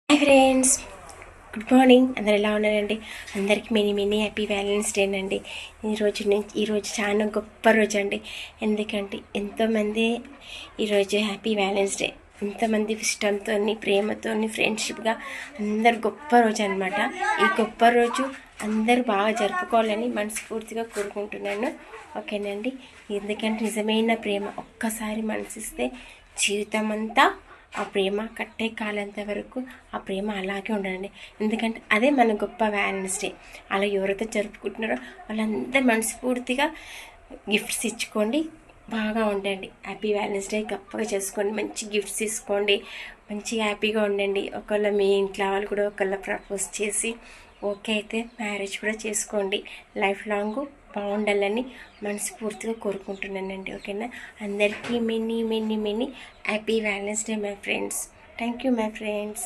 Hi friends, good morning. అందరు ఎలా ఉన్నారండి? అందరికీ మెనీ హ్యాపీ వ్యాలెన్స్ డే అండి. ఈరోజు చాలా గొప్ప రోజు అండి. ఎందుకంటే ఎంతోమంది ఈరోజు హ్యాపీ వ్యాలెన్స్ డే, ఎంతమంది ఇష్టంతో ప్రేమతో ఫ్రెండ్షిప్గా అందరు గొప్ప రోజు అనమాట. ఈ గొప్ప రోజు అందరూ బాగా జరుపుకోవాలని మనస్ఫూర్తిగా కోరుకుంటున్నాను. ఓకేనండి. ఎందుకంటే నిజమైన ప్రేమ ఒక్కసారి మనసిస్తే జీవితం అంతా ఆ ప్రేమ కట్టే కాలంత వరకు ఆ ప్రేమ అలాగే ఉండండి. ఎందుకంటే అదే మన గొప్ప వ్యాలెన్స్ డే. అలా ఎవరైతే జరుపుకుంటున్నారో వాళ్ళందరూ మనస్ఫూర్తిగా గిఫ్ట్స్ ఇచ్చుకోండి, బాగా ఉండండి. హ్యాపీ వ్యాలెన్స్ డే గొప్పగా చేసుకోండి, మంచి గిఫ్ట్స్ తీసుకోండి, మంచిగా హ్యాపీగా ఉండండి. ఒకవేళ మీ ఇంట్లో వాళ్ళు కూడా ఒకవేళ ప్రపోజ్ చేసి ఓకే అయితే మ్యారేజ్ కూడా చేసుకోండి. లైఫ్ లాంగ్ బాగుండాలని మనస్ఫూర్తిగా కోరుకుంటున్నానండి. ఓకేనా? అందరికీ many happy valentine's day my friends. Thank you my friends.